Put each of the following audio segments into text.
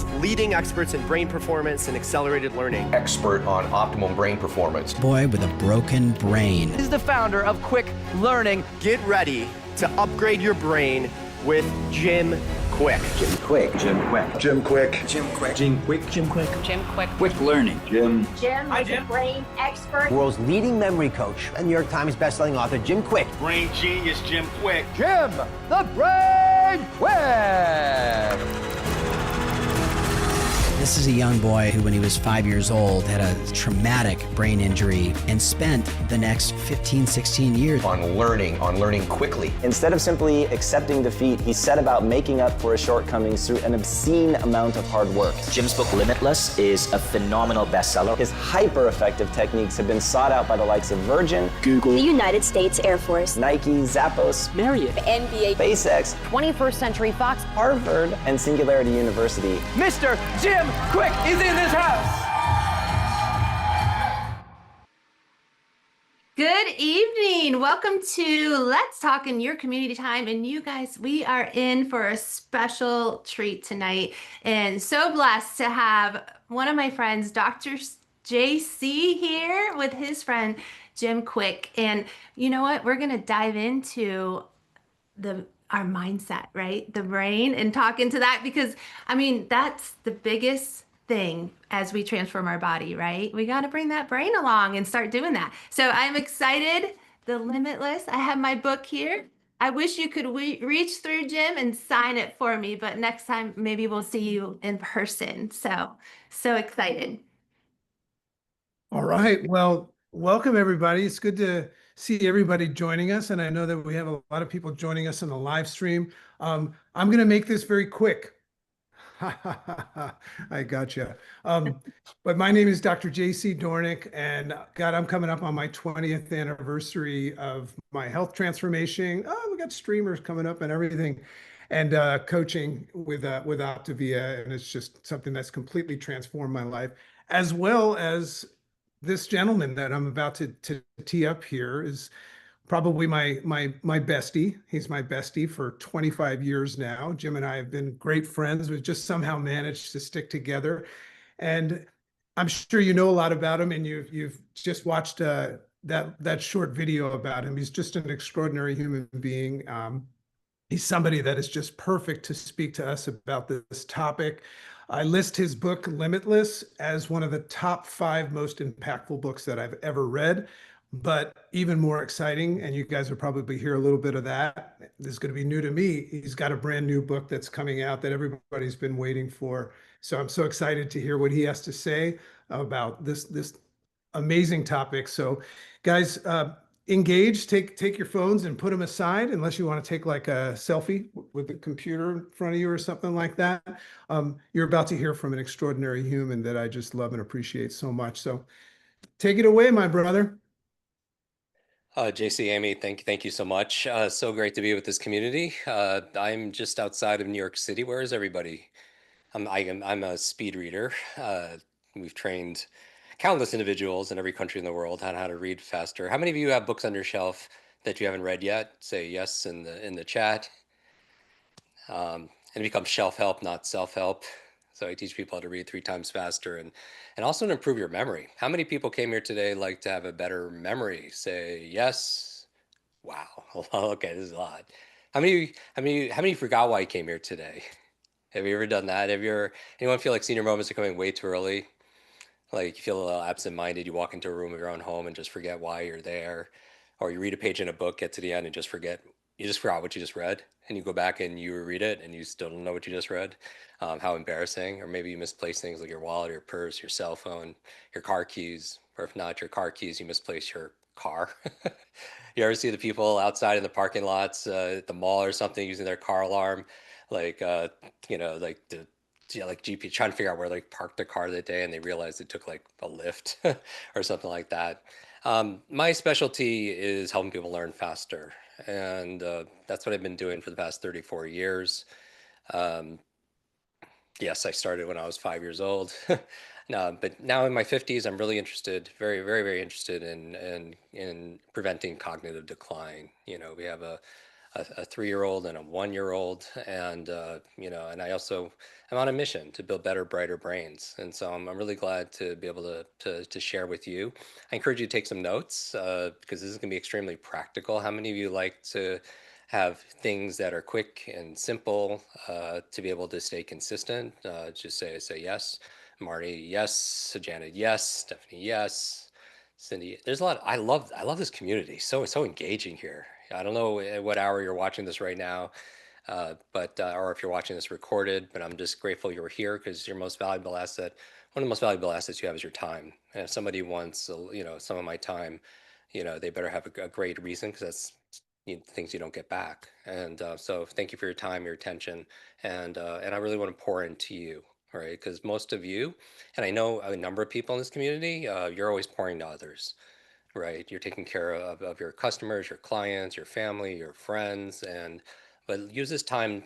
World's leading experts in brain performance and accelerated learning. Expert on optimum brain performance. Boy with a broken brain. He's the founder of Quick Learning. Get ready to upgrade your brain with Jim Kwik. Jim Kwik. Jim Kwik. Jim Kwik. Jim Kwik. Jim Kwik. Jim Kwik. Jim Kwik. Quick Learning. Jim. Jim is a brain expert. World's leading memory coach and New York Times bestselling author Jim Kwik. Brain genius Jim Kwik. Jim, the Brain Kwik. This is a young boy who, when he was 5 years old, had a traumatic brain injury and spent the next 15, 16 years On learning quickly. Instead of simply accepting defeat, he set about making up for his shortcomings through an obscene amount of hard work. Jim's book Limitless is a phenomenal bestseller. His hyper-effective techniques have been sought out by the likes of Virgin, Google, the United States Air Force, Nike, Zappos, Marriott, NBA, SpaceX, 21st Century Fox, Harvard, and Singularity University. Mr. Jim Kwik is in this house. Good evening. Welcome to Let's Talk in Your Community Time. And you guys, we are in for a special treat tonight. And so blessed to have one of my friends, Dr. JC, here with his friend, Jim Kwik. And you know what? We're going to dive into our mindset, right? The brain, and talk into that because, I mean, that's the biggest thing as we transform our body, right? We got to bring that brain along and start doing that. So I'm excited. The Limitless. I have my book here. I wish you could reach through, Jim, and sign it for me, but next time maybe we'll see you in person. So excited. All right. Well, welcome everybody. It's good to see everybody joining us. And I know that we have a lot of people joining us in the live stream. I'm going to make this very quick. I gotcha. But my name is Dr. JC Dornick, and God, I'm coming up on my 20th anniversary of my health transformation. Oh, we got streamers coming up and everything, and coaching with Optavia, and it's just something that's completely transformed my life, as well as this gentleman that I'm about to tee up here is probably my bestie. He's my bestie for 25 years now. Jim and I have been great friends. We've just somehow managed to stick together. And I'm sure you know a lot about him, and you've just watched that short video about him. He's just an extraordinary human being. He's somebody that is just perfect to speak to us about this topic. I list his book Limitless as one of the top 5 most impactful books that I've ever read. But even more exciting, and you guys will probably hear a little bit of that, this is going to be new to me. He's got a brand new book that's coming out that everybody's been waiting for. So I'm so excited to hear what he has to say about this amazing topic. So guys, engage, take your phones and put them aside, unless you want to take like a selfie with the computer in front of you or something like that. You're about to hear from an extraordinary human that I just love and appreciate so much. So take it away, my brother. JC, Amy, thank you so much. So great to be with this community. I'm just outside of New York City. Where is everybody? I'm a speed reader. We've trained countless individuals in every country in the world on how to read faster. How many of you have books on your shelf that you haven't read yet? Say yes in the chat. And it becomes shelf help, not self-help. So I teach people how to read 3 times faster and also to improve your memory. How many people came here today like to have a better memory? Say yes. Wow. Okay, this is a lot. How many forgot why you came here today? Have you ever done that? Anyone feel like senior moments are coming way too early? Like you feel a little absent-minded, you walk into a room of your own home and just forget why you're there. Or you read a page in a book, get to the end and just forgot what you just read. And you go back and you read it and you still don't know what you just read. How embarrassing. Or maybe you misplace things like your wallet, your purse, your cell phone, your car keys. Or if not your car keys, you misplace your car. You ever see the people outside in the parking lots at the mall or something using their car alarm? Like, like GP trying to figure out where they parked their car that day and they realized it took like a lift or something like that. My specialty is helping people learn faster. And that's what I've been doing for the past 34 years. Yes, I started when I was 5 years old. No, but now in my 50s, I'm really interested, very, very, very interested in preventing cognitive decline. You know, we have a a 3-year-old and a 1-year-old, and and I also am on a mission to build better, brighter brains. And so I'm really glad to be able to share with you. I encourage you to take some notes because this is going to be extremely practical. How many of you like to have things that are quick and simple to be able to stay consistent? Just say yes. Marty, yes. Janet, yes. Stephanie, yes. Cindy, there's a lot. I love this community. So engaging here. I don't know at what hour you're watching this right now, but or if you're watching this recorded. But I'm just grateful you're here because your most valuable asset, one of the most valuable assets you have, is your time. And if somebody wants, some of my time, they better have a great reason because that's things you don't get back. And so thank you for your time, your attention, and I really want to pour into you. Right, because most of you, and I know a number of people in this community, you're always pouring to others, right? You're taking care of your customers, your clients, your family, your friends, but use this time.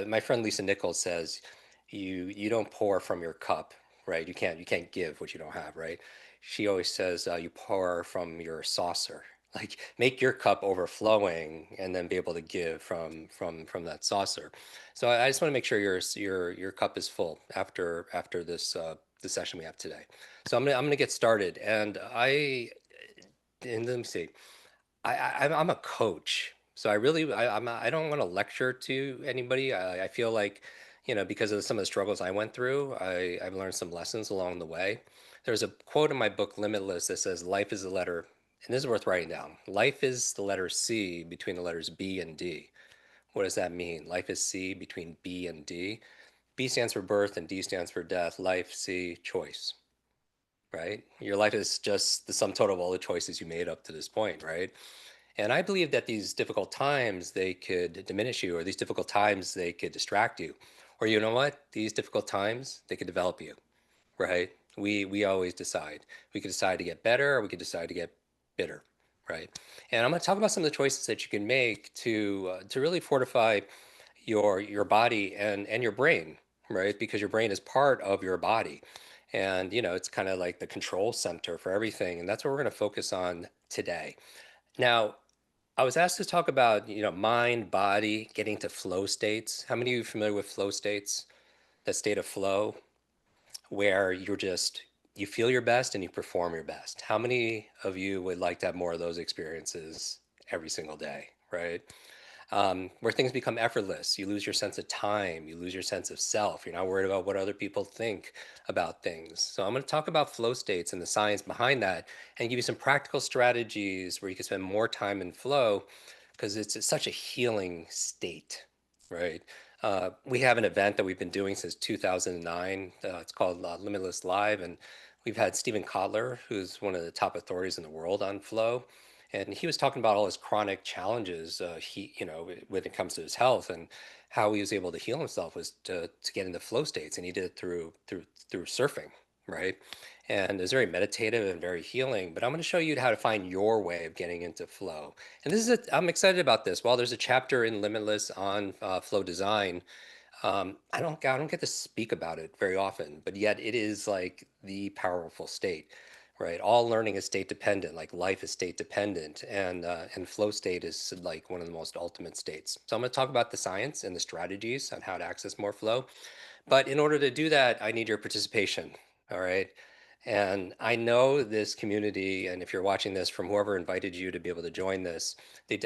My friend Lisa Nichols says, you don't pour from your cup, right? You can't give what you don't have, right? She always says you pour from your saucer. Like make your cup overflowing and then be able to give from that saucer. So I just want to make sure your cup is full after this the session we have today. So I'm gonna get started, and let me see. I'm a coach, so I don't want to lecture to anybody. I feel like because of some of the struggles I went through, I've learned some lessons along the way. There's a quote in my book Limitless that says life is the letter. And this is worth writing down. Life is the letter C between the letters B and D. What does that mean? Life is C between B and D. B stands for birth and D stands for death. Life, C, choice, right? Your life is just the sum total of all the choices you made up to this point, right? And I believe that these difficult times, they could diminish you, or these difficult times, they could distract you. Or you know what? These difficult times, they could develop you, right? We always decide. We could decide to get better, or we could decide to get bitter, right? And I'm going to talk about some of the choices that you can make to really fortify your body and your brain, right? Because your brain is part of your body, and it's kind of like the control center for everything, and that's what we're going to focus on today. Now, I was asked to talk about mind, body, getting to flow states. How many of you are familiar with flow states? That state of flow, where you feel your best and you perform your best. How many of you would like to have more of those experiences every single day, right? Where things become effortless. You lose your sense of time. You lose your sense of self. You're not worried about what other people think about things. So I'm going to talk about flow states and the science behind that and give you some practical strategies where you can spend more time in flow because it's such a healing state, right? We have an event that we've been doing since 2009. It's called Limitless Live, and we've had Stephen Kotler, who's one of the top authorities in the world on flow, and he was talking about all his chronic challenges. When it comes to his health, and how he was able to heal himself was to get into flow states, and he did it through surfing, right? And it's very meditative and very healing. But I'm going to show you how to find your way of getting into flow. And I'm excited about this. While there's a chapter in Limitless on flow design, I don't get to speak about it very often, but yet it is like the powerful state, right? All learning is state dependent, like life is state dependent, and flow state is like one of the most ultimate states. So I'm going to talk about the science and the strategies on how to access more flow. But in order to do that, I need your participation. All right. And I know this community, and if you're watching this from whoever invited you to be able to join this,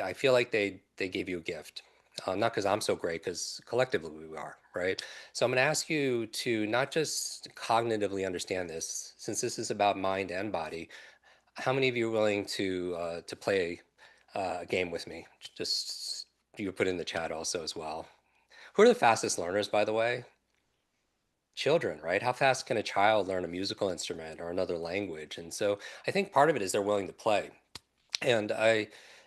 I feel like they gave you a gift. Not because I'm so great, because collectively we are, right? So I'm going to ask you to not just cognitively understand this, since this is about mind and body. How many of you are willing to play a game with me? Just you put in the chat also as well. Who are the fastest learners, by the way? Children, right? How fast can a child learn a musical instrument or another language? And so I think part of it is they're willing to play. And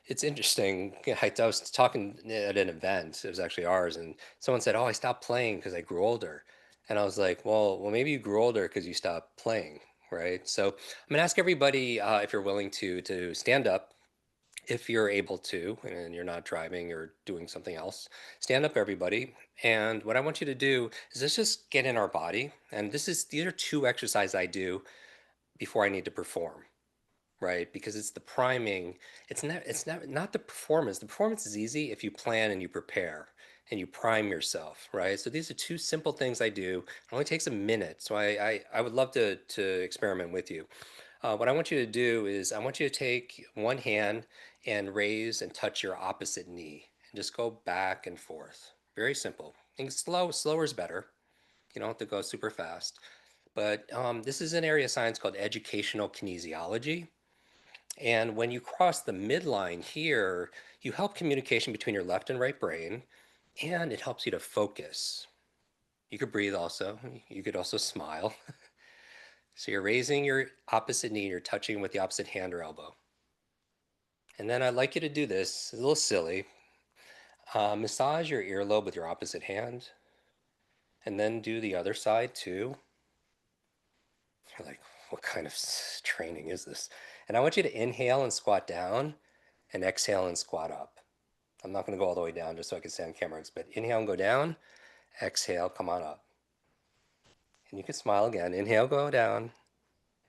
it's interesting. I was talking at an event, it was actually ours, and someone said, "Oh, I stopped playing because I grew older." And I was like, well, maybe you grew older because you stopped playing, right? So I'm gonna ask everybody if you're willing to stand up. If you're able to, and you're not driving or doing something else, stand up, everybody. And what I want you to do is let's just get in our body. And these are 2 exercises I do before I need to perform, right? Because it's the priming. It's not the performance. The performance is easy if you plan and you prepare and you prime yourself, right? So these are two simple things I do. It only takes a minute. So I would love to experiment with you. What I want you to do is I want you to take one hand and raise and touch your opposite knee and just go back and forth. Very simple. And slower is better. You don't have to go super fast. But this is an area of science called educational kinesiology. And when you cross the midline here, you help communication between your left and right brain, and it helps you to focus. You could breathe also. You could also smile. So you're raising your opposite knee, you're touching with the opposite hand or elbow. And then I'd like you to do this, it's a little silly. Massage your earlobe with your opposite hand, and then do the other side too. You're like, what kind of training is this? And I want you to inhale and squat down, and exhale and squat up. I'm not going to go all the way down just so I can stay on camera, but inhale and go down, exhale, come on up. And you can smile again. Inhale, go down,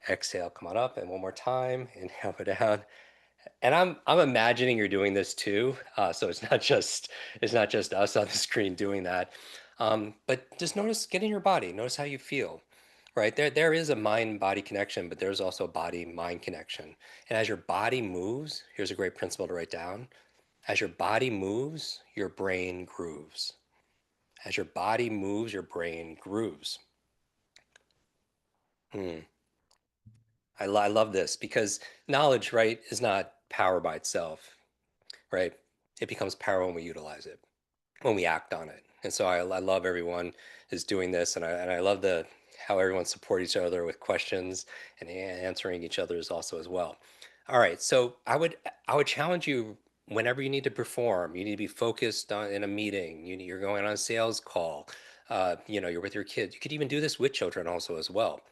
exhale, come on up, and one more time, inhale, go down. And I'm imagining you're doing this too, so it's not just us on the screen doing that. But just notice, get in your body, notice how you feel. Right there is a mind-body connection, but there's also a body-mind connection. And as your body moves, here's a great principle to write down. As your body moves, your brain grooves. As your body moves, your brain grooves. I love this because knowledge, right, is not power by itself, right? It becomes power when we utilize it, when we act on it. And so I love everyone is doing this, and I love how everyone support each other with questions and answering each other's also as well. All right, so I would challenge you whenever you need to perform, you need to be focused on in a meeting, you're going on a sales call, you're with your kids. You could even do this with children also as well.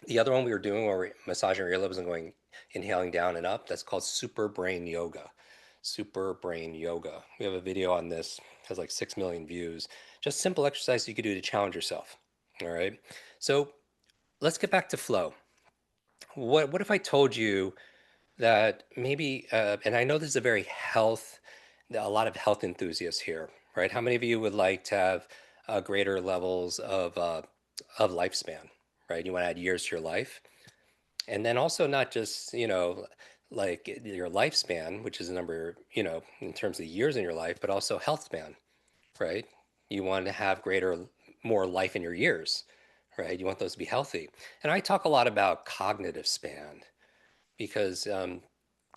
The other one we were doing where we're massaging our earlobes and going inhaling down and up, that's called super brain yoga. Super brain yoga. We have a video on this, it has like 6 million views. Just simple exercise you could do to challenge yourself. All right. So let's get back to flow. What if I told you that maybe, and I know this is a lot of health enthusiasts here, right? How many of you would like to have greater levels of lifespan, right? You want to add years to your life. And then also not just, like your lifespan, which is a number, in terms of years in your life, but also health span, right? You want to have more life in your years, right? You want those to be healthy. And I talk a lot about cognitive span because,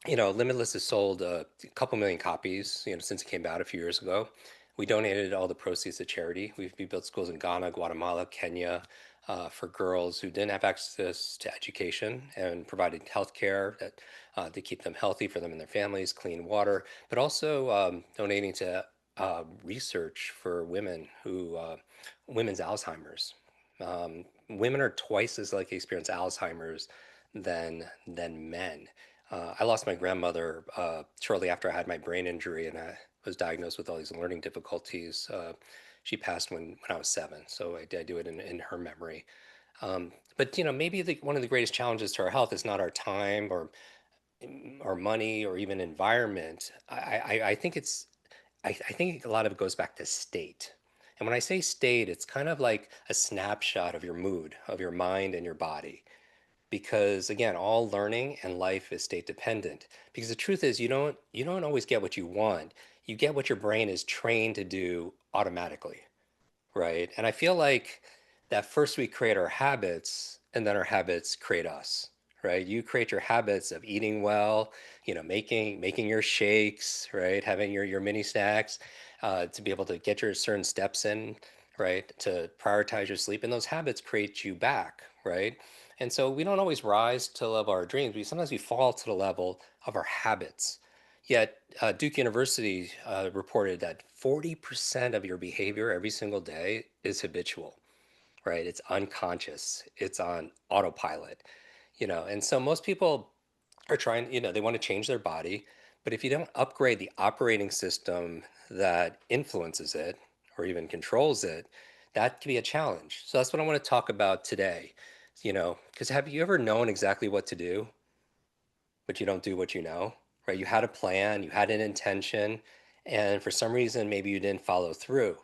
Limitless has sold a couple million copies, since it came out a few years ago. We donated all the proceeds to charity. We built schools in Ghana, Guatemala, Kenya, for girls who didn't have access to education, and provided health care to keep them healthy for them and their families, clean water, but also donating to research for women women's Alzheimer's. Women are twice as likely to experience Alzheimer's than men. I lost my grandmother shortly after I had my brain injury, and I was diagnosed with all these learning difficulties. She passed when I was 7, so I do it in her memory. But maybe one of the greatest challenges to our health is not our time or money or even environment. I think a lot of it goes back to state. And when I say state, it's kind of like a snapshot of your mood, of your mind and your body. Because again, all learning and life is state dependent. Because the truth is you don't always get what you want. You get what your brain is trained to do automatically, right? And I feel like that first we create our habits, and then our habits create us, right? You create your habits of eating well, making your shakes, right? Having your mini snacks, to be able to get your certain steps in, right? To prioritize your sleep, and those habits create you back, right? And so we don't always rise to the level of our dreams. Sometimes we fall to the level of our habits. Yet Duke University reported that 40% of your behavior every single day is habitual, right? It's unconscious. It's on autopilot, And so most people are trying, they want to change their body. But if you don't upgrade the operating system that influences it or even controls it, that can be a challenge. So that's what I want to talk about today. Because have you ever known exactly what to do? but you don't do what you know, right? You had a plan, you had an intention, and for some reason, maybe you didn't follow through.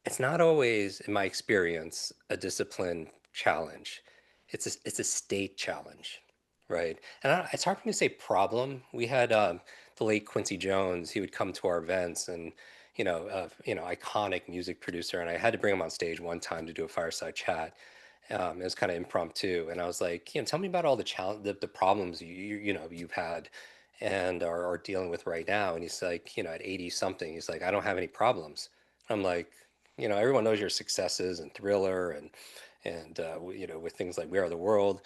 It's not always, in my experience, a discipline challenge. It's a state challenge, right? And it's hard for me to say problem. We had the late Quincy Jones. He would come to our events, and iconic music producer. And I had to bring him on stage one time to do a fireside chat. It was kind of impromptu, and I was like, tell me about all the challenge, the problems you've had and are dealing with right now. And he's like, at 80 something, he's like, I don't have any problems. I'm like, everyone knows your successes and Thriller and with things like We Are the World,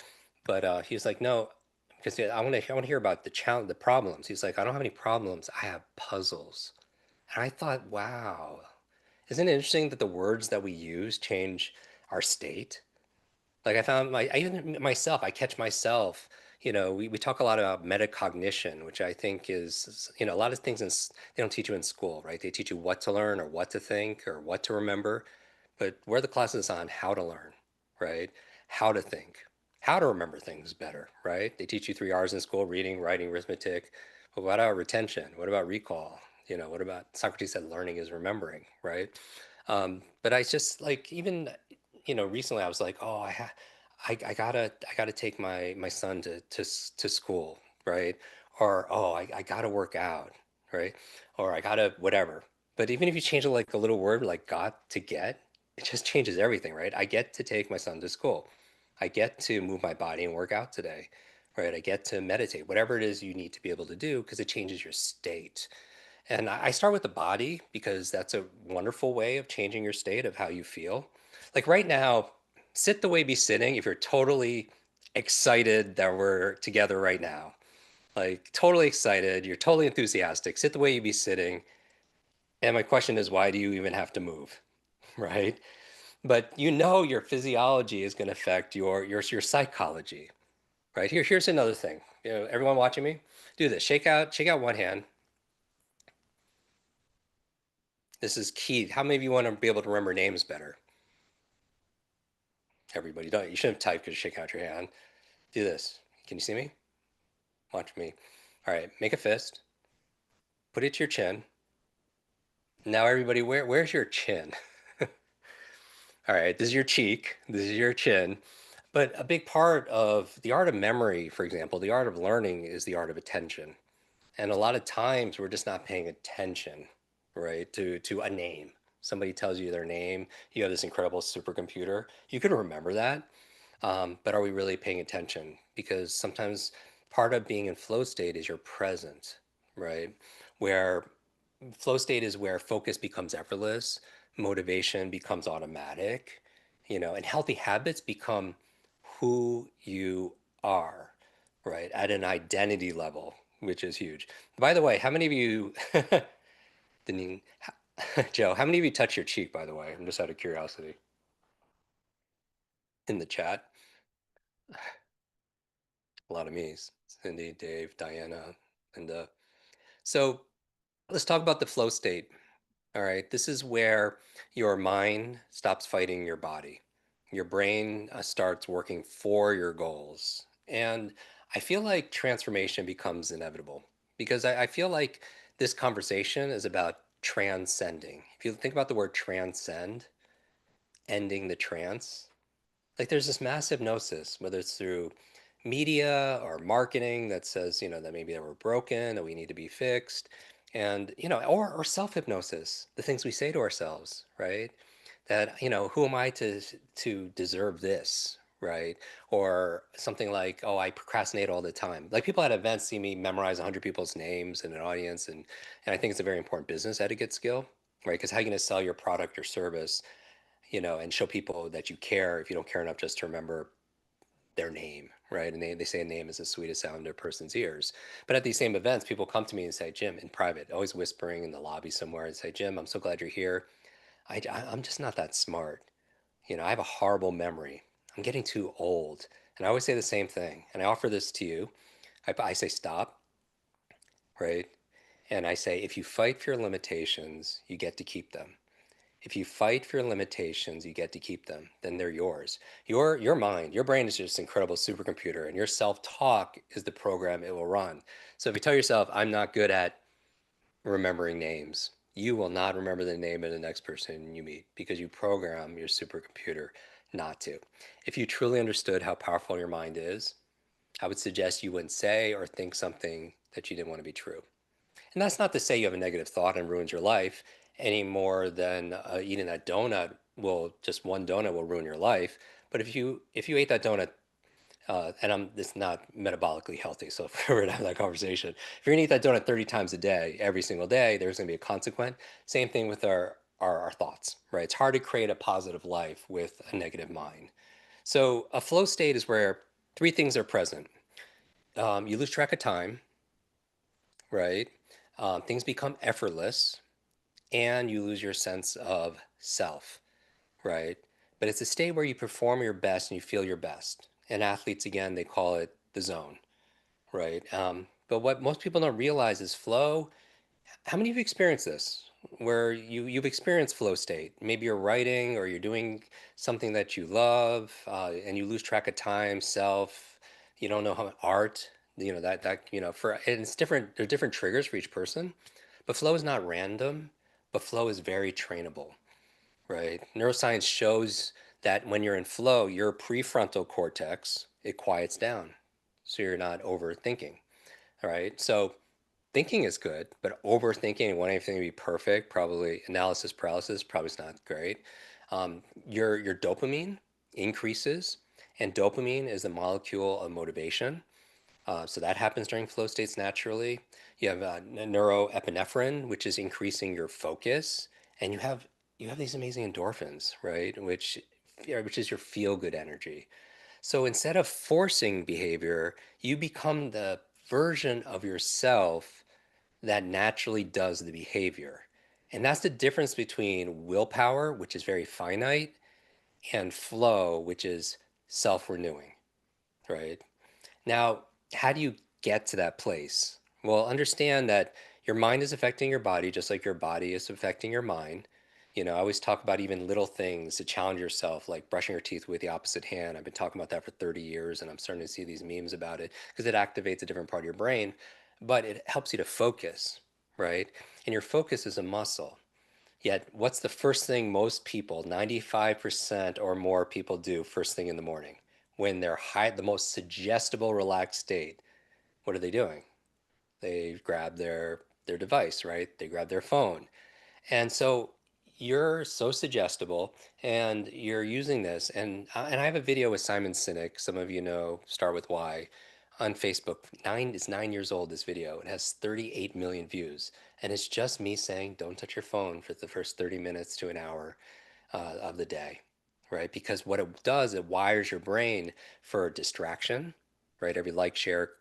but he's like, no, because I want to hear about the challenge, the problems. He's like, I don't have any problems. I have puzzles. And I thought, wow, isn't it interesting that the words that we use change our state? Like I even myself, I catch myself, we talk a lot about metacognition, which I think is, a lot of things they don't teach you in school, right? They teach you what to learn or what to think or what to remember, but where are the classes on how to learn, right? How to think, how to remember things better, right? They teach you 3 R's in school: reading, writing, arithmetic. But what about retention? What about recall? What about Socrates said learning is remembering, right? But I just like, even recently I was like, oh, I gotta take my son to school, right? Or oh, I gotta work out, right? Or I gotta whatever. But even if you change it like a little word like got to get, it just changes everything, right? I get to take my son to school. I get to move my body and work out today, right? I get to meditate, whatever it is you need to be able to do, because it changes your state. And I start with the body because that's a wonderful way of changing your state of how you feel. Like right now, sit the way you be sitting if you're totally excited that we're together right now. Like totally excited, you're totally enthusiastic. Sit the way you be sitting. And my question is, why do you even have to move? Right? But your physiology is going to affect your psychology. Right? Here's another thing. Everyone watching me, do this. Shake out one hand. This is key. How many of you want to be able to remember names better? Everybody, don't. You shouldn't type because you're shaking out your hand. Do this. Can you see me? Watch me. All right, make a fist. Put it to your chin. Now everybody, where's your chin? All right, this is your cheek. This is your chin. But a big part of the art of memory, for example, the art of learning is the art of attention. And a lot of times we're just not paying attention, right, to a name. Somebody tells you their name, you have this incredible supercomputer. You can remember that, but are we really paying attention? Because sometimes part of being in flow state is you're present, right? Where flow state is where focus becomes effortless, motivation becomes automatic, and healthy habits become who you are, right? At an identity level, which is huge. By the way, how many of you, didn't Joe, how many of you touch your cheek, by the way? I'm just out of curiosity. In the chat. A lot of me's. Cindy, Dave, Diana, Linda. So let's talk about the flow state. All right. This is where your mind stops fighting your body. Your brain starts working for your goals. And I feel like transformation becomes inevitable because I feel like this conversation is about transcending. If you think about the word transcend, ending the trance, like there's this massive gnosis, whether it's through media or marketing that says, that maybe that we're broken, that we need to be fixed, and, or self-hypnosis, the things we say to ourselves, right? That, who am I to deserve this, right? Or something like, oh, I procrastinate all the time. Like people at events see me memorize 100 people's names in an audience, and I think it's a very important business etiquette skill, right? Because how are you going to sell your product or service, and show people that you care if you don't care enough just to remember their name, right? And they say a name is the sweetest sound to a person's ears. But at these same events, people come to me and say, Jim, in private, always whispering in the lobby somewhere, and say, Jim, I'm so glad you're here. I'm just not that smart. I have a horrible memory. I'm getting too old. And I always say the same thing. And I offer this to you. I say, stop, right? And I say, if you fight for your limitations, you get to keep them. If you fight for your limitations, you get to keep them. Then they're yours. Your mind, your brain is just an incredible supercomputer, and your self-talk is the program it will run. So if you tell yourself, I'm not good at remembering names, you will not remember the name of the next person you meet because you program your supercomputer not to. If you truly understood how powerful your mind is, I would suggest you wouldn't say or think something that you didn't want to be true. And that's not to say you have a negative thought and ruins your life any more than eating that donut just one donut will ruin your life. But if you ate that donut, and this is not metabolically healthy, so if we were to have that conversation, if you're gonna eat that donut 30 times a day, every single day, there's gonna be a consequence. Same thing with our thoughts, right? It's hard to create a positive life with a negative mind. So a flow state is where three things are present. You lose track of time, right? Things become effortless, and you lose your sense of self, right? But it's a state where you perform your best and you feel your best. And athletes, again, they call it the zone, right? But what most people don't realize is flow. How many of you experienced this? Where you've experienced flow state? Maybe you're writing or you're doing something that you love, and you lose track of time, self. You don't know how art. And it's different. There are different triggers for each person, but flow is not random. But flow is very trainable, right? Neuroscience shows that when you're in flow, your prefrontal cortex, it quiets down, so you're not overthinking, all right? So thinking is good, but overthinking and wanting everything to be perfect, probably analysis paralysis, probably is not great. Your dopamine increases, and dopamine is the molecule of motivation. So that happens during flow states naturally. You have neuroepinephrine, which is increasing your focus, and you have these amazing endorphins, right? Which is your feel-good energy. So instead of forcing behavior, you become the version of yourself that naturally does the behavior. And that's the difference between willpower, which is very finite, and flow, which is self-renewing, right? Now, how do you get to that place? Well, understand that your mind is affecting your body just like your body is affecting your mind. I always talk about even little things to challenge yourself, like brushing your teeth with the opposite hand. I've been talking about that for 30 years, and I'm starting to see these memes about it because it activates a different part of your brain, but it helps you to focus, right? And your focus is a muscle. Yet, what's the first thing most people, 95% or more people, do first thing in the morning? When they're the most suggestible, relaxed state, what are they doing? They grab their device, right? They grab their phone. And so you're so suggestible and you're using this. And I have a video with Simon Sinek. Some of you know Start With Why on Facebook. It's 9 years old, this video. It has 38 million views. And it's just me saying, don't touch your phone for the first 30 minutes to an hour of the day. Right? Because what it does, it wires your brain for distraction, right? Every like, share,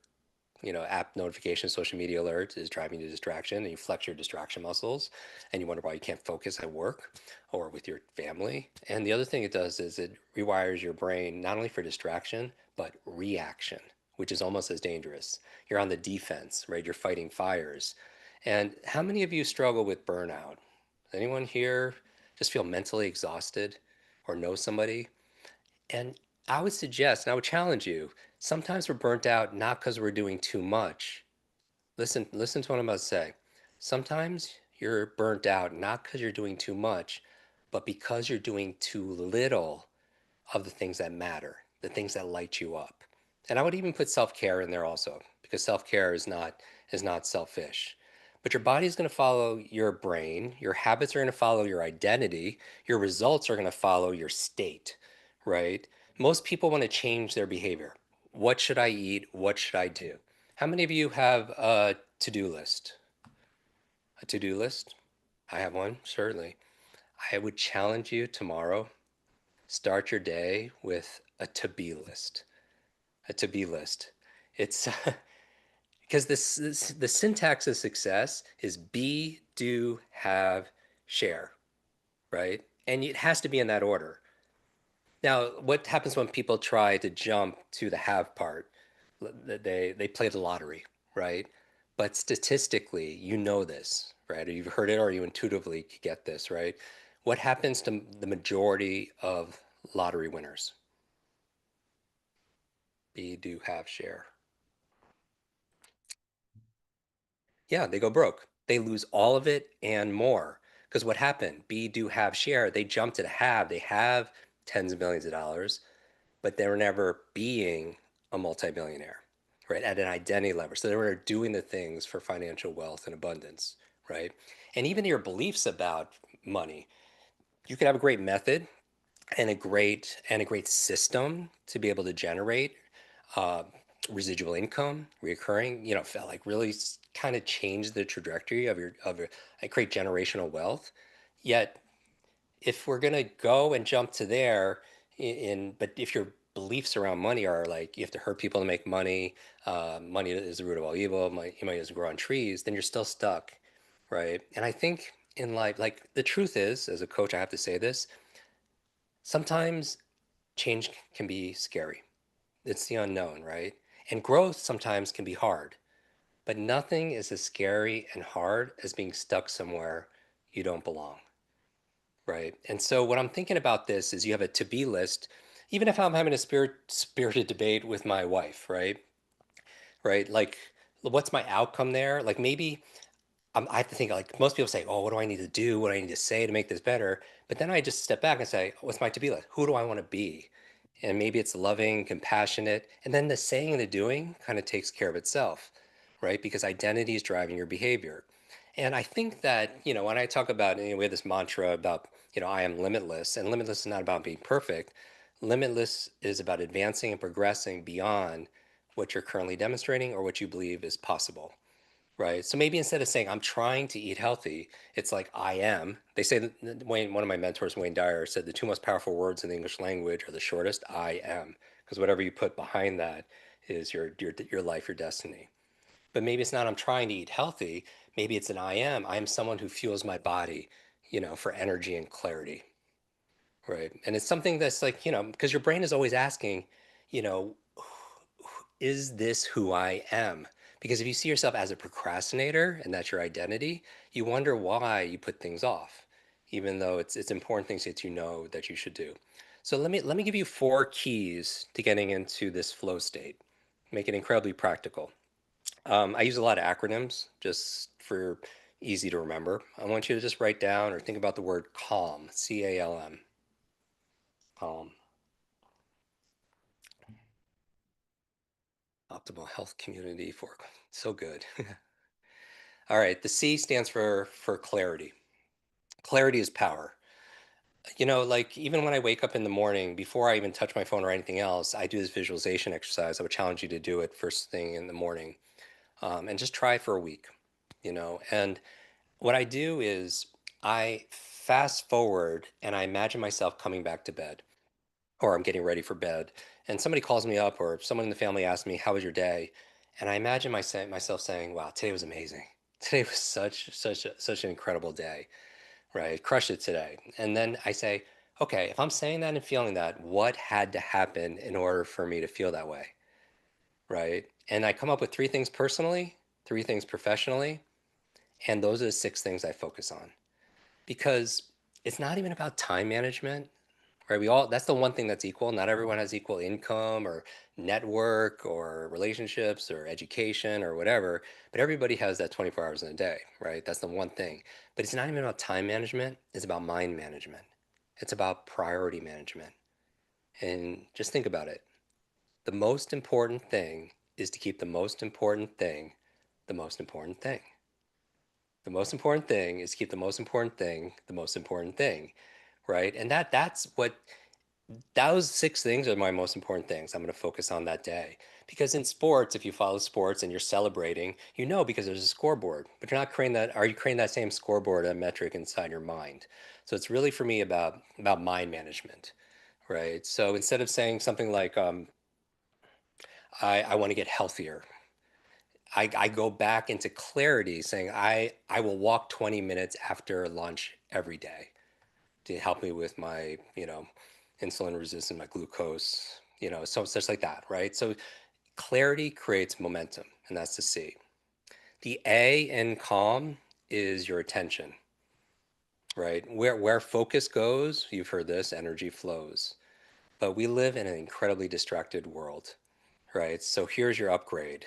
app notification, social media alert is driving you to distraction, and you flex your distraction muscles, and you wonder why you can't focus at work or with your family. And the other thing it does is it rewires your brain not only for distraction, but reaction, which is almost as dangerous. You're on the defense, right? You're fighting fires. And how many of you struggle with burnout? Anyone here just feel mentally exhausted? Or know somebody? And I would suggest, and I would challenge you, sometimes we're burnt out not because we're doing too much. Listen to what I'm about to say. Sometimes you're burnt out not because you're doing too much, but because you're doing too little of the things that matter, the things that light you up. And I would even put self-care in there also, because self-care is not selfish. But your body is going to follow your brain. Your habits are going to follow your identity. Your results are going to follow your state, right? Most people want to change their behavior. What should I eat? What should I do? How many of you have a to-do list? A to-do list? I have one, certainly. I would challenge you tomorrow, start your day with a to-be list. A to-be list. It's... Because the syntax of success is be, do, have, share, right? And it has to be in that order. Now, what happens when people try to jump to the have part? They play the lottery, right? But statistically, you know this, right? Or you've heard it or you intuitively get this, right? What happens to the majority of lottery winners? B, do, have, share. Yeah, they go broke. They lose all of it and more. Because what happened? B, do, have, share. They jump to the have. They have tens of millions of dollars, but they were never being a multimillionaire, right? At an identity level. So they were doing the things for financial wealth and abundance, right? And even your beliefs about money, you could have a great method and a great system to be able to generate uh, residual income, recurring, felt like really kind of change the trajectory of and create generational wealth. Yet, if we're gonna go and jump to there, but if your beliefs around money are like you have to hurt people to make money, money is the root of all evil, money doesn't grow on trees, then you're still stuck, right? And I think in life, like the truth is, as a coach, I have to say this: sometimes change can be scary. It's the unknown, right? And growth sometimes can be hard, but nothing is as scary and hard as being stuck somewhere you don't belong, right? And so what I'm thinking about this is you have a to be list, even if I'm having a spirited debate with my wife, right? Right? Like, what's my outcome there? Like maybe I have to think like most people say, oh, what do I need to do? What do I need to say to make this better? But then I just step back and say, what's my to be list? Who do I want to be? And maybe it's loving, compassionate, and then the saying and the doing kind of takes care of itself, right? Because identity is driving your behavior. And I think that, when I talk about, we have this mantra about, I am limitless, and limitless is not about being perfect. Limitless is about advancing and progressing beyond what you're currently demonstrating or what you believe is possible. Right. So maybe instead of saying I'm trying to eat healthy, it's like I am. They say that one of my mentors, Wayne Dyer, said the two most powerful words in the English language are the shortest, I am, because whatever you put behind that is your life, your destiny. But maybe it's not I'm trying to eat healthy. Maybe it's an I am. I am someone who fuels my body, for energy and clarity. Right. And it's something that's like, because your brain is always asking, you know, is this who I am? Because if you see yourself as a procrastinator and that's your identity, you wonder why you put things off, even though it's important things that you know that you should do. So let me give you 4 keys to getting into this flow state. Make it incredibly practical. I use a lot of acronyms just for easy to remember. I want you to just write down or think about the word calm, CALM. Calm. Optimal health community for so good. All right, the C stands for clarity. Clarity is power. Like even when I wake up in the morning, before I even touch my phone or anything else, I do this visualization exercise. I would challenge you to do it first thing in the morning, and just try it for a week. And what I do is I fast forward and I imagine myself coming back to bed, or I'm getting ready for bed, and somebody calls me up, or someone in the family asks me, "How was your day?" And I imagine myself saying, "Wow, today was amazing. Today was such an incredible day, right? Crushed it today." And then I say, "Okay, if I'm saying that and feeling that, what had to happen in order for me to feel that way?" Right? And I come up with 3 things personally, 3 things professionally, and those are the 6 things I focus on. Because it's not even about time management. Right, that's the one thing that's equal. Not everyone has equal income or network or relationships or education or whatever, but everybody has that 24 hours in a day, right? That's the one thing. But it's not even about time management, it's about mind management. It's about priority management. And just think about it. The most important thing is to keep the most important thing the most important thing. The most important thing is to keep the most important thing the most important thing, right? And that's what those 6 things are my most important things I'm going to focus on that day. Because in sports, if you follow sports and you're celebrating, because there's a scoreboard, but you're not creating that. Are you creating that same scoreboard, that metric inside your mind? So it's really for me about mind management, right? So instead of saying something like, I want to get healthier, I go back into clarity saying, I will walk 20 minutes after lunch every day to help me with my, insulin resistance, my glucose, so such like that, right? So clarity creates momentum, and that's the C. The A in calm is your attention. right? Where focus goes, you've heard this, energy flows. But we live in an incredibly distracted world, right? So here's your upgrade.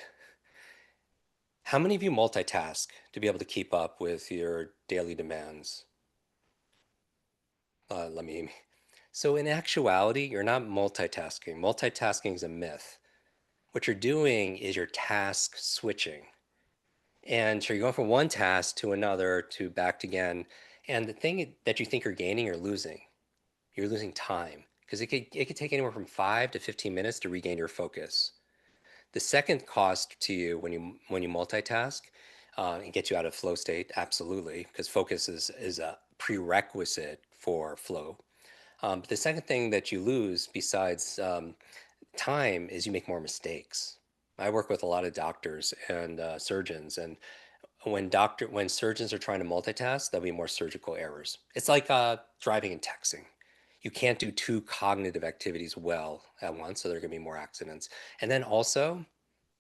How many of you multitask to be able to keep up with your daily demands? Let me. So in actuality, you're not multitasking. Multitasking is a myth. What you're doing is you're task switching. And so you're going from one task to another to back again. And the thing that you think you're gaining, you're losing. You're losing time because it could take anywhere from 5 to 15 minutes to regain your focus. The second cost to you when you multitask and get you out of flow state, absolutely, because focus is a prerequisite for flow. But the second thing that you lose besides time is you make more mistakes. I work with a lot of doctors and surgeons, and when surgeons are trying to multitask, there'll be more surgical errors. It's like driving and texting. You can't do two cognitive activities well at once, so there are going to be more accidents. And then also,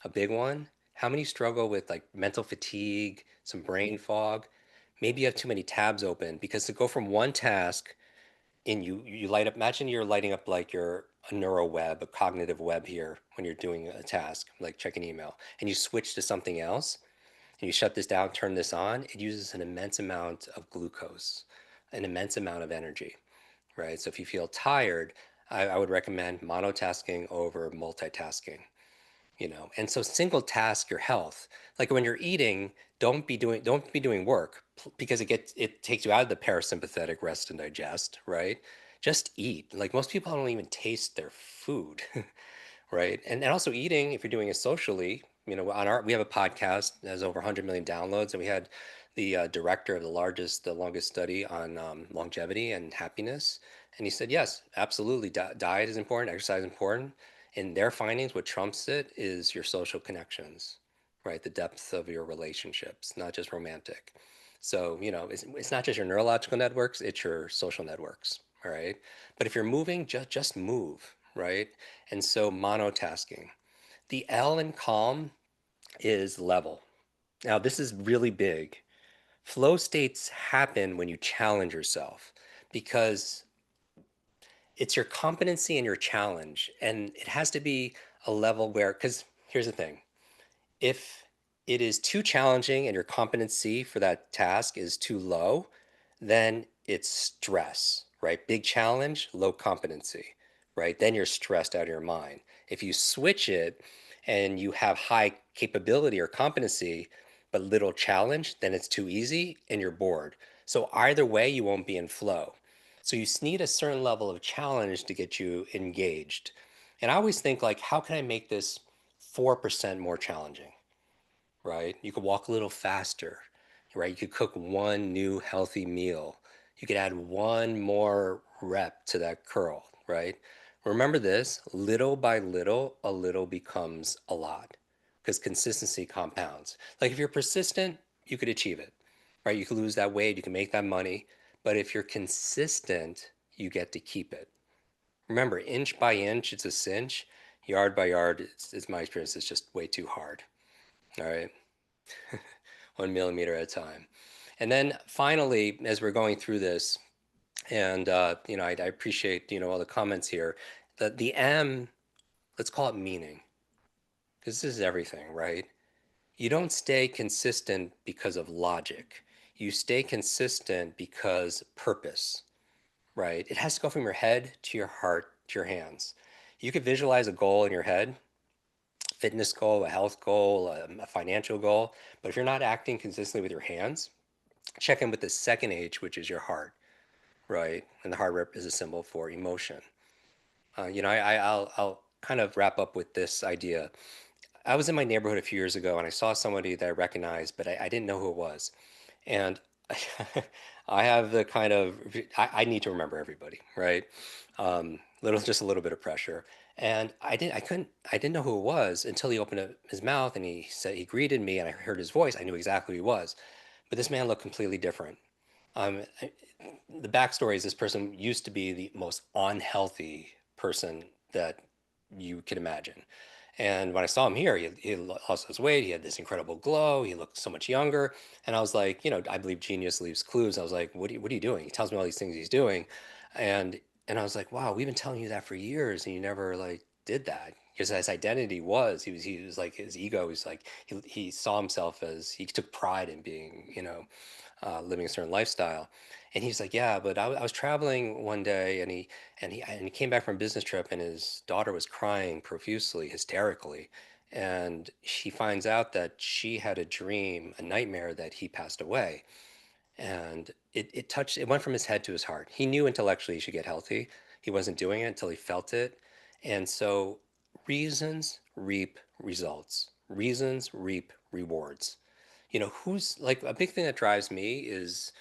a big one, how many struggle with like mental fatigue, some brain fog? Maybe you have too many tabs open because to go from one task and you light up, imagine you're lighting up like a neural web, a cognitive web here when you're doing a task, like checking email, and you switch to something else and you shut this down, turn this on, it uses an immense amount of glucose, an immense amount of energy, right? So if you feel tired, I would recommend monotasking over multitasking, and so single task your health. Like when you're eating, don't be doing work because it takes you out of the parasympathetic rest and digest, right? Just eat. Like most people don't even taste their food, right? And also eating, if you're doing it socially, we have a podcast that has over 100 million downloads, and we had the director of the longest study on longevity and happiness, and he said, yes, absolutely, diet is important, exercise is important. In their findings, what trumps it is your social connections, right? The depth of your relationships, not just romantic. So, it's not just your neurological networks, it's your social networks, all right? But if you're moving, just move, right? And so monotasking. The L in calm is level. Now, this is really big. Flow states happen when you challenge yourself because it's your competency and your challenge. And it has to be a level where, because here's the thing, if it is too challenging and your competency for that task is too low, then it's stress, right? Big challenge, low competency, right? Then you're stressed out of your mind. If you switch it and you have high capability or competency, but little challenge, then it's too easy and you're bored. So either way, you won't be in flow. So you need a certain level of challenge to get you engaged. And I always think like, how can I make this 4% more challenging, right? You could walk a little faster, right? You could cook one new healthy meal. You could add one more rep to that curl, right? Remember this, little by little, a little becomes a lot because consistency compounds. Like if you're persistent, you could achieve it, right? You could lose that weight, you can make that money. But if you're consistent, you get to keep it. Remember, inch by inch, it's a cinch. Yard by yard, it's my experience, it's just way too hard. All right. 1 millimeter at a time. And then finally, as we're going through this, and I appreciate all the comments here. The M, let's call it meaning, because this is everything, right? You don't stay consistent because of logic. You stay consistent because purpose, right? It has to go from your head to your heart to your hands. You could visualize a goal in your head, fitness goal, a health goal, a financial goal, but if you're not acting consistently with your hands, check in with the second H, which is your heart, right? And the heart is a symbol for emotion. I'll kind of wrap up with this idea. I was in my neighborhood a few years ago and I saw somebody that I recognized, but I didn't know who it was. And I have the kind of, I need to remember everybody, right? Just a little bit of pressure. And I didn't know who it was until he opened up his mouth and he greeted me and I heard his voice. I knew exactly who he was. But this man looked completely different. The backstory is this person used to be the most unhealthy person that you could imagine. And when I saw him here, he lost his weight. He had this incredible glow. He looked so much younger. And I was like, I believe genius leaves clues. I was like, what are you doing? He tells me all these things he's doing. And I was like, wow, we've been telling you that for years, and you never like did that. Because his identity was he was like his ego was like he saw himself as he took pride in being living a certain lifestyle. And he's like, yeah, but I was traveling one day, and he came back from a business trip, and his daughter was crying profusely, hysterically, and she finds out that she had a dream, a nightmare that he passed away, and it went from his head to his heart. He knew intellectually he should get healthy. He wasn't doing it until he felt it, and so reasons reap results. Reasons reap rewards. Who's like a big thing that drives me is,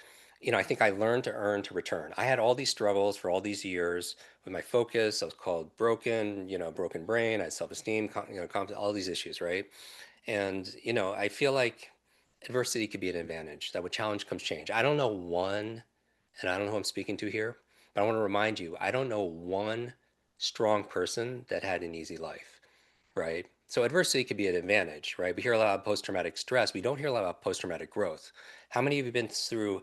I think I learned to earn to return. I had all these struggles for all these years with my focus. I was called broken, broken brain. I had self-esteem, all these issues, right? And, I feel like adversity could be an advantage, that with challenge comes change. I don't know one, and I don't know who I'm speaking to here, but I want to remind you, I don't know one strong person that had an easy life, right? So adversity could be an advantage, right? We hear a lot about post-traumatic stress. We don't hear a lot about post-traumatic growth. How many of you have been through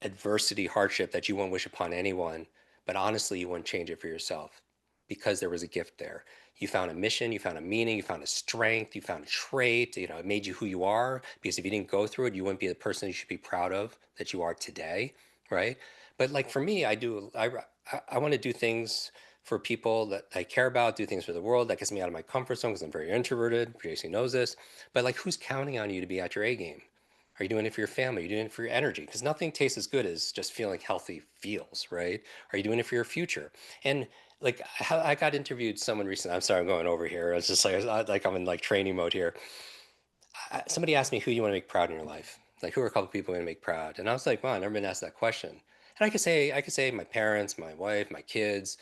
adversity, hardship that you won't wish upon anyone, but honestly, you wouldn't change it for yourself because there was a gift there? You found a mission, you found a meaning, you found a strength, you found a trait, it made you who you are, because if you didn't go through it, you wouldn't be the person you should be proud of that you are today, right? But like for me, I want to do things for people that I care about, do things for the world. That gets me out of my comfort zone because I'm very introverted. JC knows this. But like, who's counting on you to be at your A game? Are you doing it for your family? Are you doing it for your energy? Because nothing tastes as good as just feeling healthy feels, right? Are you doing it for your future? And like, I got interviewed someone recently. I'm sorry, I'm going over here. It's just like I'm in like training mode here. Somebody asked me who you want to make proud in your life. Like, who are a couple people you want to make proud? And I was like, wow, I've never been asked that question. And I could say my parents, my wife, my kids.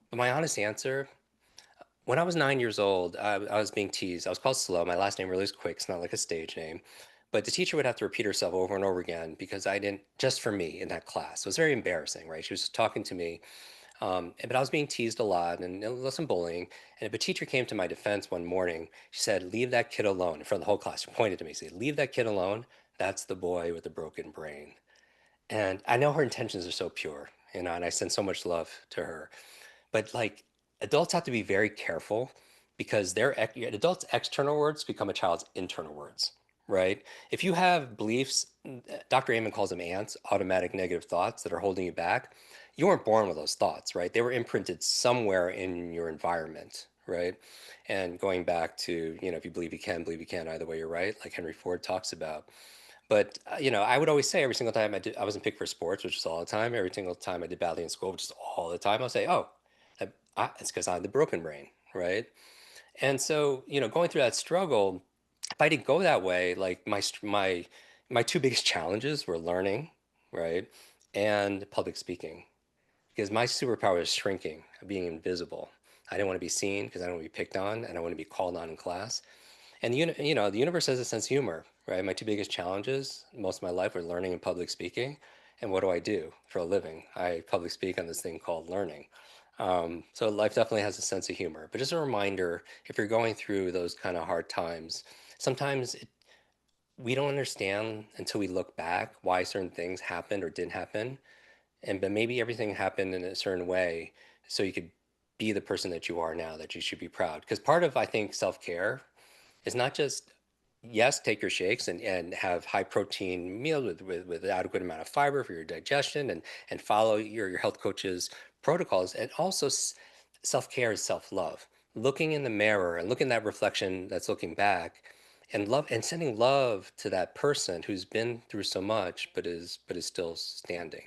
But my honest answer, when I was 9 years old, I was being teased. I was called slow. My last name really is Quick. It's not like a stage name. But the teacher would have to repeat herself over and over again because I didn't, just for me in that class. So it was very embarrassing, right? She was talking to me, but I was being teased a lot and there was some bullying. And if a teacher came to my defense one morning, she said, leave that kid alone in front of the whole class. She pointed to me, said, leave that kid alone. That's the boy with the broken brain. And I know her intentions are so pure, and I send so much love to her. But like, adults have to be very careful because adults' external words become a child's internal words, right? If you have beliefs, Dr. Amen calls them ants, automatic negative thoughts that are holding you back. You weren't born with those thoughts, right? They were imprinted somewhere in your environment, right? And going back to, if you believe you can, either way you're right, like Henry Ford talks about. But, I would always say every single time I wasn't picked for sports, which is all the time. Every single time I did badly in school, which is all the time, I'll say, oh, it's because I have the broken brain, right? And so, going through that struggle, if I didn't go that way, like my two biggest challenges were learning, right, and public speaking, because my superpower is shrinking, being invisible. I didn't want to be seen because I don't want to be picked on, and I want to be called on in class. And the universe has a sense of humor, right? My two biggest challenges most of my life were learning and public speaking. And what do I do for a living? I public speak on this thing called learning. So life definitely has a sense of humor. But just a reminder, if you're going through those kind of hard times, sometimes we don't understand until we look back why certain things happened or didn't happen. But maybe everything happened in a certain way so you could be the person that you are now, that you should be proud. Because part of, I think, self-care is not just, yes, take your shakes and have high protein meals with adequate amount of fiber for your digestion and follow your health coach's protocols. And also self-care is self-love. Looking in the mirror and looking at that reflection that's looking back and love and sending love to that person who's been through so much but is still standing.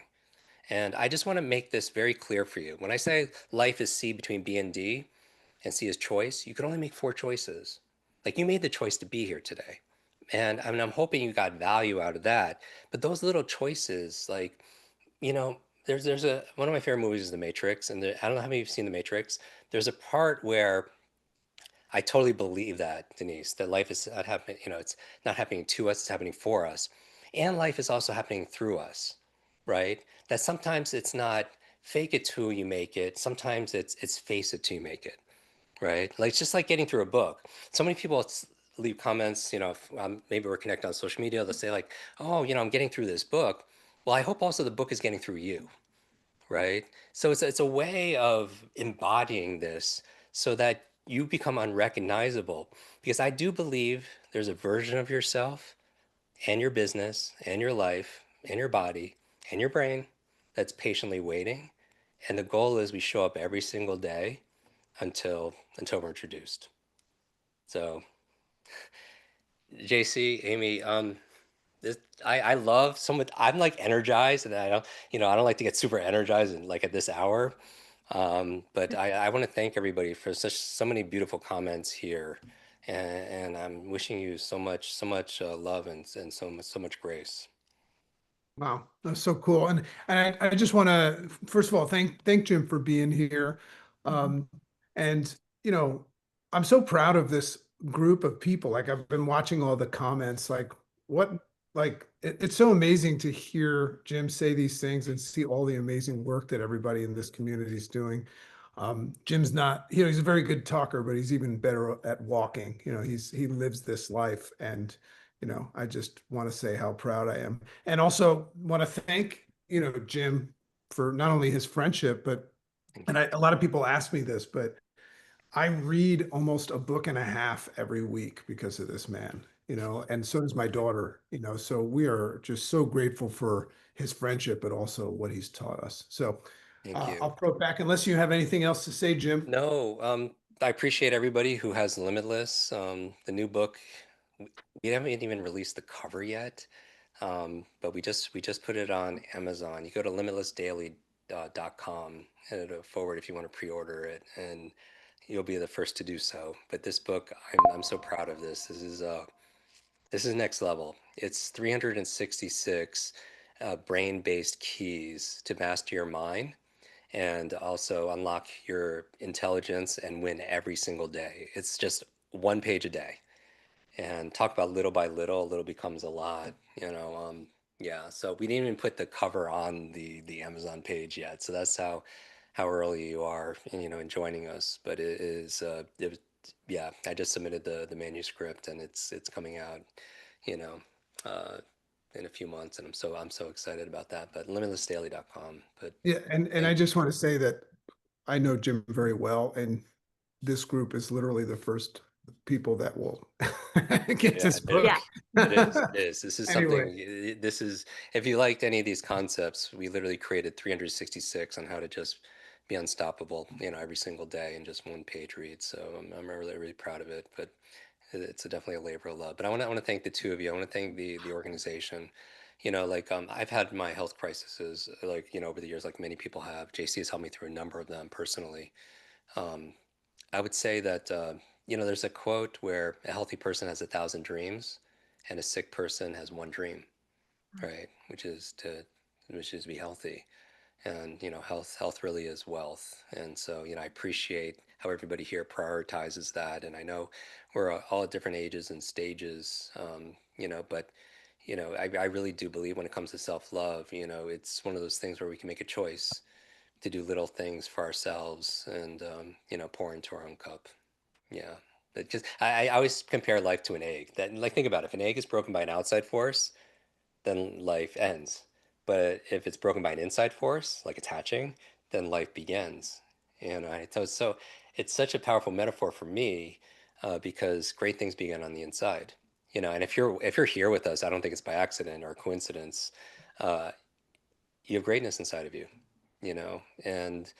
And I just want to make this very clear for you. When I say life is C between B and D and C is choice, you can only make 4 choices. Like, you made the choice to be here today. And I'm hoping you got value out of that. But those little choices, like, there's one of my favorite movies is The Matrix. And I don't know how many of you have seen The Matrix. There's a part where I totally believe that, Denise, that life is not happening, it's not happening to us, it's happening for us. And life is also happening through us, right? That sometimes it's not fake it till you make it. Sometimes it's face it till you make it. right? Like it's just like getting through a book. So many people leave comments, if, maybe we're connected on social media, they'll say like, oh, I'm getting through this book. Well, I hope also the book is getting through you, right? So it's a way of embodying this so that you become unrecognizable. Because I do believe there's a version of yourself and your business and your life and your body and your brain that's patiently waiting. And the goal is we show up every single day until we're introduced. So JC, Amy, this, I love someone. I'm like energized, and I don't like to get super energized and like at this hour. But I want to thank everybody for so many beautiful comments here, and I'm wishing you so much love and so much grace. Wow, that's so cool. And I just want to first of all thank Jim for being here. And I'm so proud of this group of people. Like I've been watching all the comments, it's so amazing to hear Jim say these things and see all the amazing work that everybody in this community is doing. Jim's not, he's a very good talker, but he's even better at walking. He lives this life, and I just want to say how proud I am, and also want to thank Jim for not only his friendship, but a lot of people ask me this, but I read almost a book and a half every week because of this man, and so does my daughter, so we are just so grateful for his friendship, but also what he's taught us. So I'll throw it back unless you have anything else to say, Jim. No, I appreciate everybody who has Limitless. The new book, we haven't even released the cover yet, but we just put it on Amazon. You go to limitlessdaily.com and it'll forward if you want to pre-order it, and you'll be the first to do so. But this book, I'm so proud of this. This is next level. It's 366 brain-based keys to master your mind and also unlock your intelligence and win every single day. It's just one page a day. And talk about little by little, a little becomes a lot, yeah. So we didn't even put the cover on the Amazon page yet. So that's how early you are, in joining us. But yeah, I just submitted the manuscript, and it's coming out, in a few months, and I'm so excited about that. But limitlessdaily.com. But yeah, and I just want to say that I know Jim very well, and this group is literally the first people that will get this book. It is. This is Anyway. something, if you liked any of these concepts, we literally created 366 on how to just be unstoppable, every single day in just one page read. So I'm really, really proud of it, but it's definitely a labor of love. But I want to thank the two of you. I want to thank the organization. I've had my health crises, over the years, like many people have. JC has helped me through a number of them personally. I would say that, there's a quote where a healthy person has 1,000 dreams and a sick person has one dream, right? Which is to be healthy. And, health really is wealth. And so, I appreciate how everybody here prioritizes that. And I know we're all at different ages and stages, but, I really do believe when it comes to self-love, it's one of those things where we can make a choice to do little things for ourselves and, pour into our own cup. Yeah. I always compare life to an egg. Think about it. If an egg is broken by an outside force, then life ends. But if it's broken by an inside force, like attaching, then life begins. So it's such a powerful metaphor for me, because great things begin on the inside. And if you're here with us, I don't think it's by accident or coincidence. You have greatness inside of you, and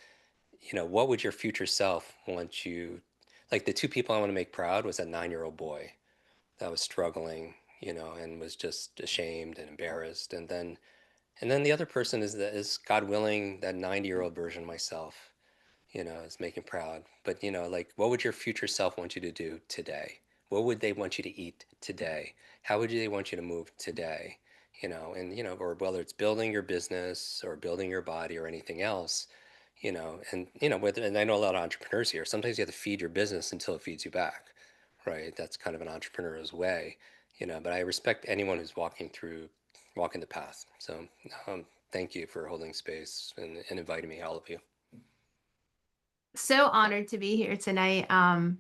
what would your future self want you, like the two people I want to make proud was that 9-year-old boy that was struggling, and was just ashamed and embarrassed. And then the other person is God willing, that 90-year-old version of myself, is making proud. But, what would your future self want you to do today? What would they want you to eat today? How would they want you to move today? Or whether it's building your business or building your body or anything else, and I know a lot of entrepreneurs here, sometimes you have to feed your business until it feeds you back, right? That's kind of an entrepreneur's way, but I respect anyone who's walking the path. So thank you for holding space and inviting me, all of you. So honored to be here tonight. I've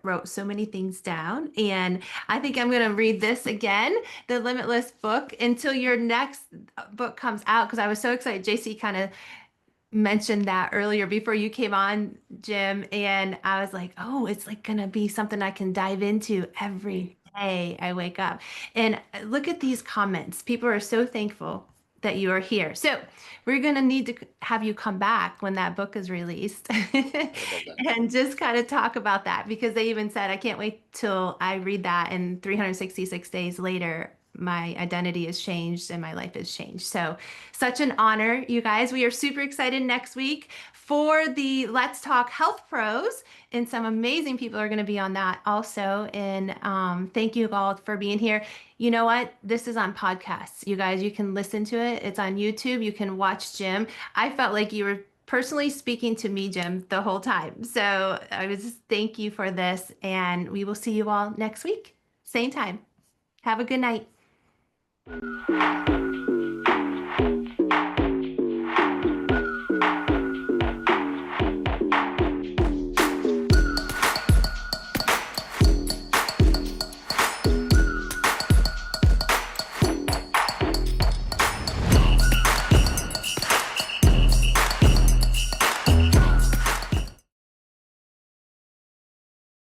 wrote so many things down, and I think I'm gonna read this again, the Limitless book, until your next book comes out. Because I was so excited. JC kind of mentioned that earlier before you came on, Jim, and I was like, oh, it's like gonna be something I can dive into every day I wake up. And look at these comments. People are so thankful that you are here. So we're going to need to have you come back when that book is released and just kind of talk about that, because they even said, I can't wait till I read that, and 366 days later, my identity has changed and my life has changed. So such an honor, you guys. We are super excited next week for the Let's Talk Health Pros, and some amazing people are going to be on that also. And thank you all for being here. You know what? This is on podcasts. You guys, you can listen to it. It's on YouTube. You can watch Jim. I felt like you were personally speaking to me, Jim, the whole time. So I was just thank you for this, and we will see you all next week. Same time. Have a good night.